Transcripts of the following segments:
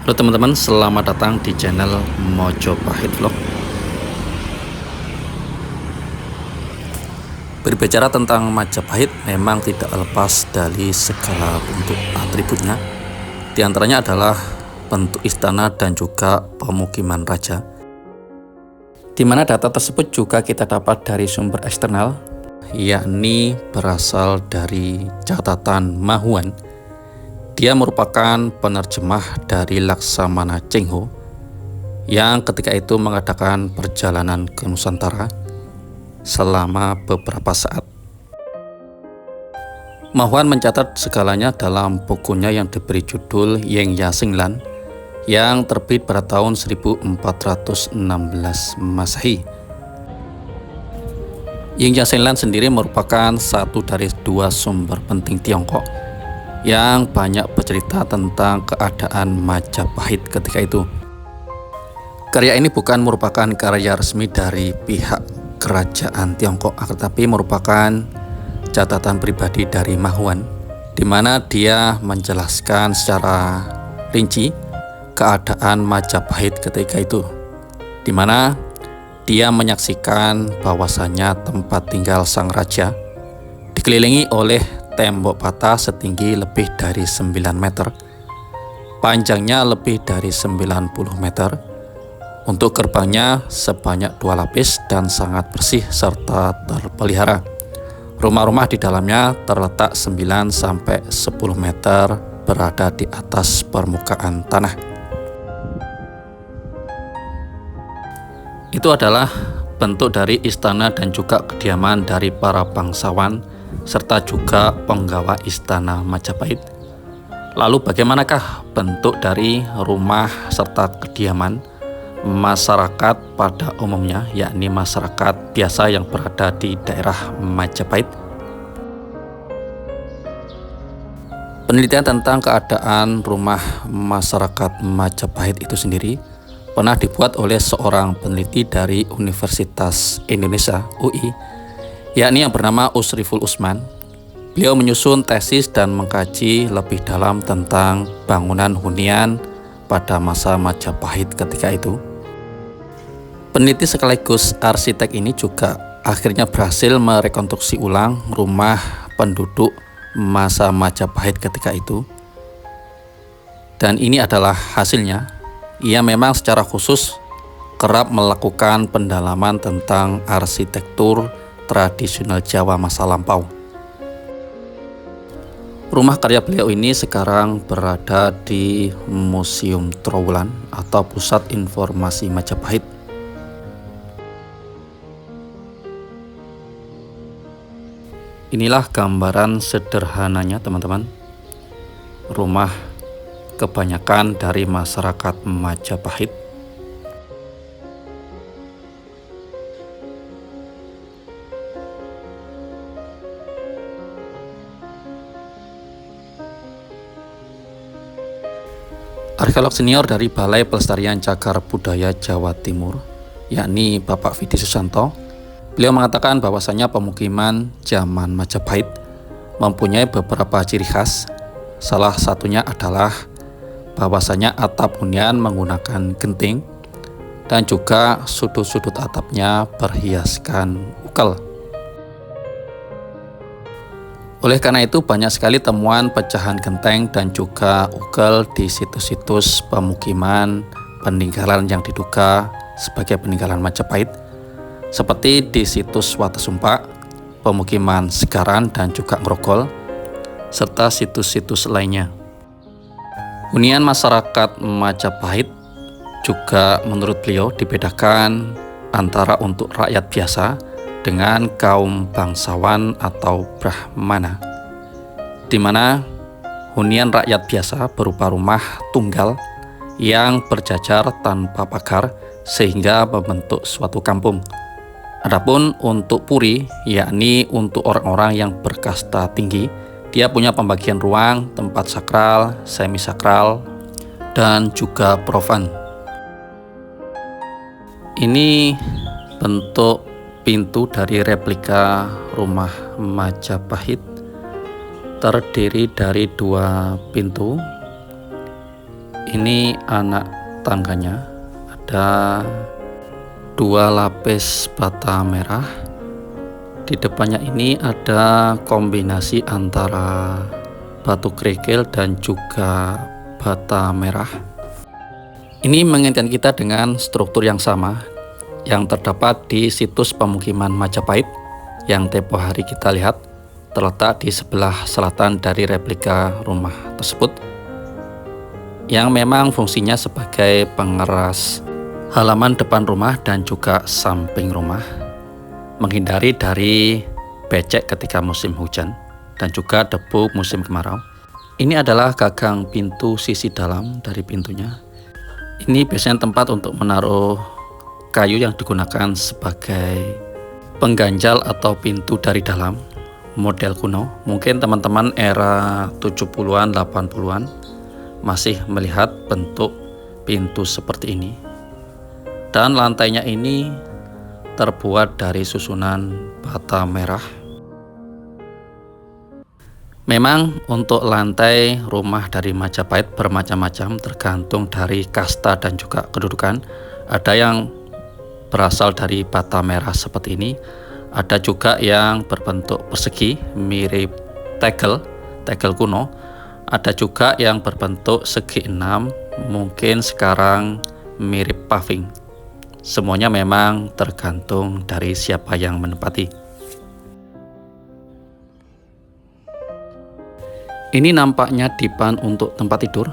Halo teman-teman, selamat datang di channel Mojopahit Vlog. Berbicara tentang Majapahit memang tidak lepas dari segala bentuk atributnya. Di antaranya adalah bentuk istana dan juga pemukiman raja. Di mana data tersebut juga kita dapat dari sumber eksternal, yakni berasal dari catatan Mahuan. Dia merupakan penerjemah dari Laksamana Cheng-ho yang ketika itu mengadakan perjalanan ke Nusantara selama beberapa saat. Mahuan mencatat segalanya dalam bukunya yang diberi judul Yeng Ya Singlan yang terbit pada tahun 1416 Masehi. Yeng Ya Singlan sendiri merupakan satu dari dua sumber penting Tiongkok yang banyak bercerita tentang keadaan Majapahit ketika itu. Karya ini bukan merupakan karya resmi dari pihak kerajaan Tiongkok, tetapi merupakan catatan pribadi dari Mahuan, di mana dia menjelaskan secara rinci keadaan Majapahit ketika itu, di mana dia menyaksikan bahwasannya tempat tinggal sang raja dikelilingi oleh tembok bata setinggi lebih dari 9 meter, panjangnya lebih dari 90 meter, untuk gerbangnya sebanyak 2 lapis dan sangat bersih serta terpelihara. Rumah-rumah di dalamnya terletak 9-10 meter berada di atas permukaan tanah. Itu adalah bentuk dari istana dan juga kediaman dari para bangsawan serta juga penggawa istana Majapahit. Lalu bagaimanakah bentuk dari rumah serta kediaman masyarakat pada umumnya, yakni masyarakat biasa yang berada di daerah Majapahit? Penelitian tentang keadaan rumah masyarakat Majapahit itu sendiri pernah dibuat oleh seorang peneliti dari Universitas Indonesia UI, yakni yang bernama Usriful Usman. Beliau menyusun tesis dan mengkaji lebih dalam tentang bangunan hunian pada masa Majapahit ketika itu. Peneliti sekaligus arsitek ini juga akhirnya berhasil merekonstruksi ulang rumah penduduk masa Majapahit ketika itu. Dan ini adalah hasilnya. Ia memang secara khusus kerap melakukan pendalaman tentang arsitektur tradisional Jawa masa lampau. Rumah karya beliau ini sekarang berada di Museum Trowulan atau Pusat Informasi Majapahit. Inilah gambaran sederhananya teman-teman, rumah kebanyakan dari masyarakat Majapahit. Arkeolog senior dari Balai Pelestarian Cagar Budaya Jawa Timur, yakni Bapak Vidi Susanto, beliau mengatakan bahwasanya pemukiman zaman Majapahit mempunyai beberapa ciri khas. Salah satunya adalah bahwasanya atap hunian menggunakan genting dan juga sudut-sudut atapnya berhiaskan ukel. Oleh karena itu banyak sekali temuan pecahan genteng dan juga ukel di situs-situs pemukiman peninggalan yang diduga sebagai peninggalan Majapahit, seperti di situs Watesumpak, pemukiman Segaran dan juga Ngrogol, serta situs-situs lainnya. Hunian masyarakat Majapahit juga menurut beliau dibedakan antara untuk rakyat biasa dengan kaum bangsawan atau Brahmana, di mana hunian rakyat biasa berupa rumah tunggal yang berjajar tanpa pagar sehingga membentuk suatu kampung. Adapun untuk puri, yakni untuk orang-orang yang berkasta tinggi, dia punya pembagian ruang, tempat sakral, semi sakral, dan juga profan. Ini bentuk pintu dari replika rumah Majapahit, terdiri dari 2 pintu. Ini anak tangganya, ada 2 lapis bata merah. Di depannya ini ada kombinasi antara batu kerikil dan juga bata merah. Ini mengingatkan kita dengan struktur yang sama yang terdapat di situs pemukiman Majapahit yang tempo hari kita lihat, terletak di sebelah selatan dari replika rumah tersebut, yang memang fungsinya sebagai pengeras halaman depan rumah dan juga samping rumah, menghindari dari becek ketika musim hujan dan juga debu musim kemarau. Ini adalah gagang pintu sisi dalam dari pintunya. Ini biasanya tempat untuk menaruh kayu yang digunakan sebagai pengganjal atau pintu dari dalam, model kuno. Mungkin teman-teman era 70-an, 80-an masih melihat bentuk pintu seperti ini. Dan lantainya ini terbuat dari susunan bata merah. Memang untuk lantai rumah dari Majapahit bermacam-macam, tergantung dari kasta dan juga kedudukan. Ada yang berasal dari bata merah seperti ini, ada juga yang berbentuk persegi mirip tegel kuno, ada juga yang berbentuk segi 6, mungkin sekarang mirip paving. Semuanya memang tergantung dari siapa yang menempati. Ini nampaknya dipan untuk tempat tidur,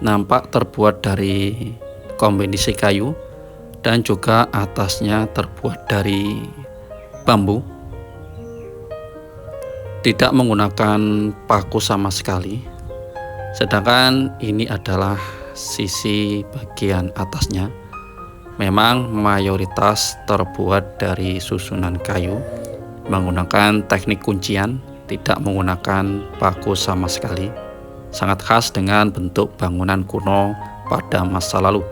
nampak terbuat dari kombinasi kayu dan juga atasnya terbuat dari bambu. Tidak menggunakan paku sama sekali. Sedangkan ini adalah sisi bagian atasnya. Memang mayoritas terbuat dari susunan kayu, menggunakan teknik kuncian, tidak menggunakan paku sama sekali. Sangat khas dengan bentuk bangunan kuno pada masa lalu.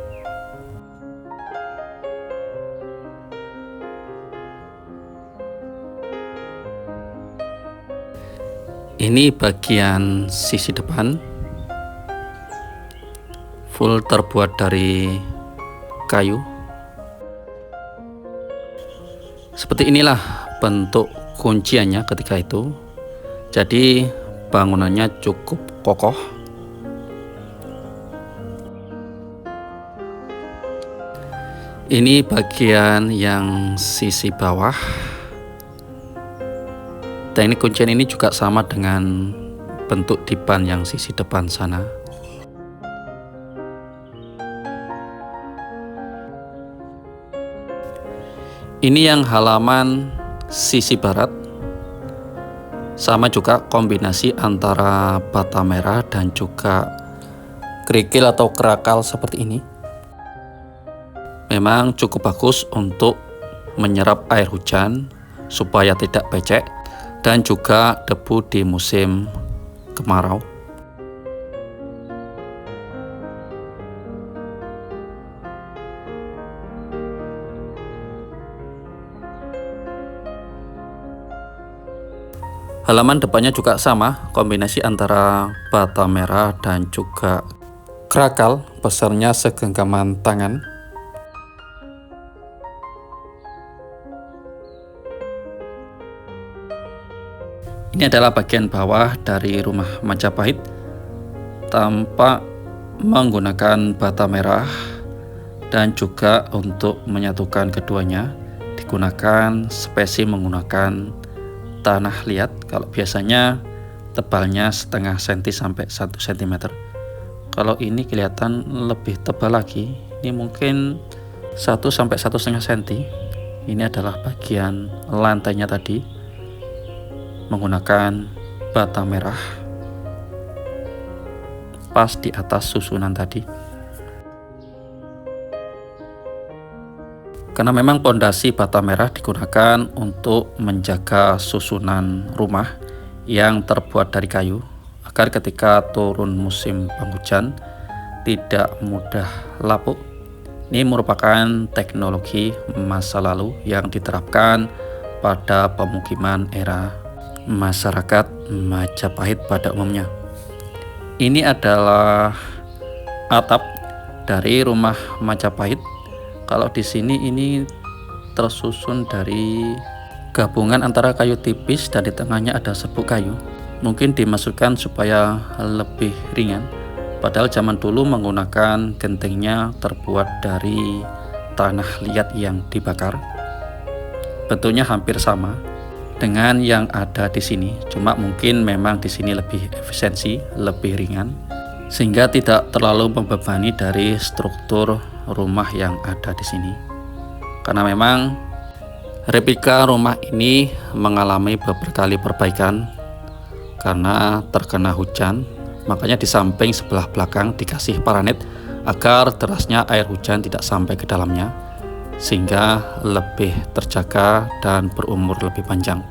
Ini bagian sisi depan, full terbuat dari kayu. Seperti inilah bentuk kunciannya ketika itu. Jadi bangunannya cukup kokoh. Ini bagian yang sisi bawah. Teknik kuncian ini juga sama dengan bentuk dipan yang sisi depan sana. Ini yang halaman sisi barat. Sama juga kombinasi antara bata merah dan juga kerikil atau kerakal seperti ini. Memang cukup bagus untuk menyerap air hujan supaya tidak becek dan juga debu di musim kemarau. Halaman depannya juga sama, kombinasi antara bata merah dan juga kerakal, besarnya segenggaman tangan. Ini adalah bagian bawah dari rumah Majapahit, tampak menggunakan bata merah dan juga untuk menyatukan keduanya digunakan spesi menggunakan tanah liat. Kalau biasanya tebalnya setengah senti sampai 1 cm. Kalau ini kelihatan lebih tebal lagi. Ini mungkin 1 sampai 1,5 cm. Ini adalah bagian lantainya tadi menggunakan bata merah pas di atas susunan tadi. Karena memang pondasi bata merah digunakan untuk menjaga susunan rumah yang terbuat dari kayu agar ketika turun musim penghujan tidak mudah lapuk. Ini merupakan teknologi masa lalu yang diterapkan pada pemukiman era masyarakat Majapahit pada umumnya. Ini adalah atap dari rumah Majapahit. Kalau di sini ini tersusun dari gabungan antara kayu tipis dan di tengahnya ada serbuk kayu. Mungkin dimasukkan supaya lebih ringan. Padahal zaman dulu menggunakan gentengnya terbuat dari tanah liat yang dibakar. Bentuknya hampir sama dengan yang ada di sini. Cuma mungkin memang di sini lebih efisiensi, lebih ringan, sehingga tidak terlalu membebani dari struktur rumah yang ada di sini. Karena memang replika rumah ini mengalami beberapa kali perbaikan karena terkena hujan, makanya di samping sebelah belakang dikasih paranet agar derasnya air hujan tidak sampai ke dalamnya, sehingga lebih terjaga dan berumur lebih panjang.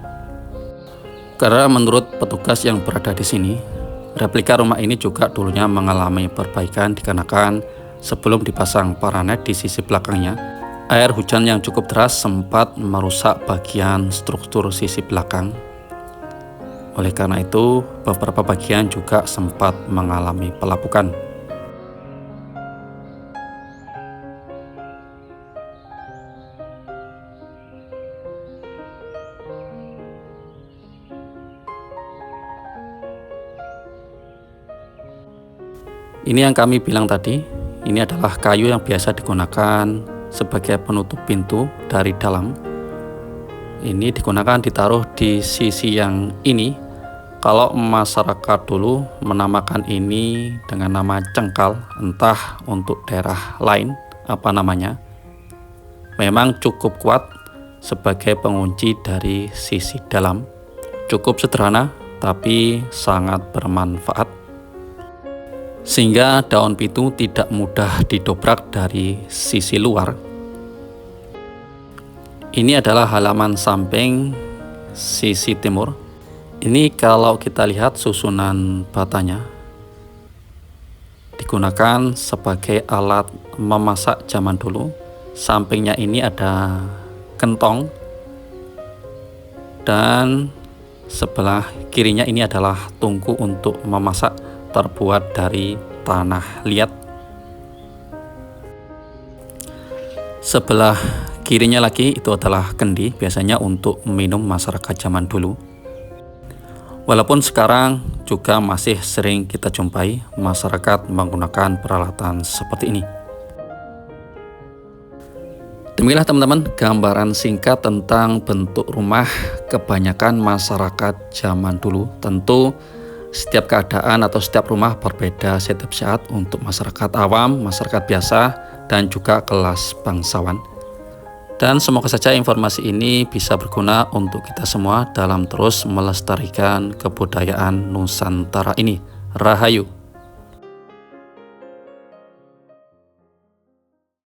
Karena menurut petugas yang berada di sini, replika rumah ini juga dulunya mengalami perbaikan dikarenakan sebelum dipasang paranet di sisi belakangnya, air hujan yang cukup deras sempat merusak bagian struktur sisi belakang. Oleh karena itu, beberapa bagian juga sempat mengalami pelapukan. Ini yang kami bilang tadi. Ini adalah kayu yang biasa digunakan sebagai penutup pintu dari dalam. Ini digunakan ditaruh di sisi yang ini. Kalau masyarakat dulu menamakan ini dengan nama cengkal, entah untuk daerah lain apa namanya. Memang cukup kuat sebagai pengunci dari sisi dalam. Cukup sederhana tapi sangat bermanfaat, sehingga daun pintu tidak mudah didobrak dari sisi luar. Ini adalah halaman samping sisi timur. Ini kalau kita lihat susunan batanya digunakan sebagai alat memasak zaman dulu. Sampingnya ini ada gentong dan sebelah kirinya ini adalah tungku untuk memasak terbuat dari tanah liat. Sebelah kirinya lagi itu adalah kendi, biasanya untuk minum masyarakat zaman dulu. Walaupun sekarang juga masih sering kita jumpai masyarakat menggunakan peralatan seperti ini. Demikianlah teman-teman gambaran singkat tentang bentuk rumah kebanyakan masyarakat zaman dulu. Tentu setiap keadaan atau setiap rumah berbeda setiap saat untuk masyarakat awam, masyarakat biasa, dan juga kelas bangsawan. Dan semoga saja informasi ini bisa berguna untuk kita semua dalam terus melestarikan kebudayaan Nusantara ini. Rahayu.